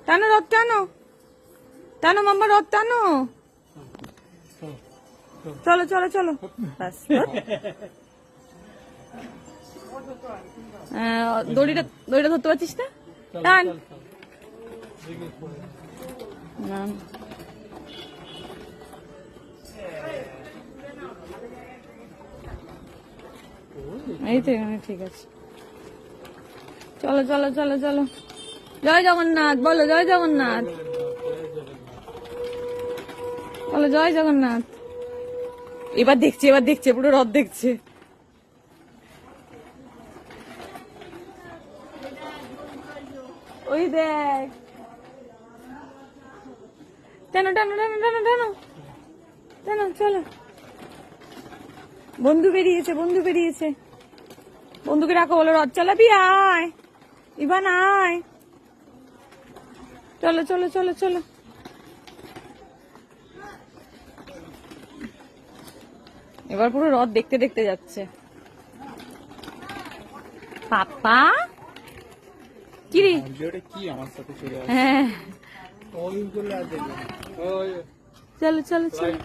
টানো রথ টানো, টানো মাম্মা রথ টানো। চলো চলো চলো, ব্যাস দড়িটা দড়িটা ধরতে পারছিস না? টান না, এই তো এখানে ঠিক আছে। চলো চলো চলো চলো, জয় জগন্নাথ বলো, জয় জগন্নাথ বলো, জয় জগন্নাথ। এবার দেখছে, এবার দেখছে, পুরো রথ দেখছে। ওই দেখ, টানো টানো টানো টানো টানো টানো, চলো। বন্ধু বেরিয়েছে, বন্ধু বেরিয়েছে, বন্ধুকে রাখো, বলো রথ চালাবি, আয় ইভান আয়। চলো চলো চলো চলো, এবার পুরো রথ দেখতে দেখতে যাচ্ছে। পাপা কি রে, কি আমার সাথে চলে আসে? হ্যাঁ ওইগুলো আছে। চলো চলো চলো।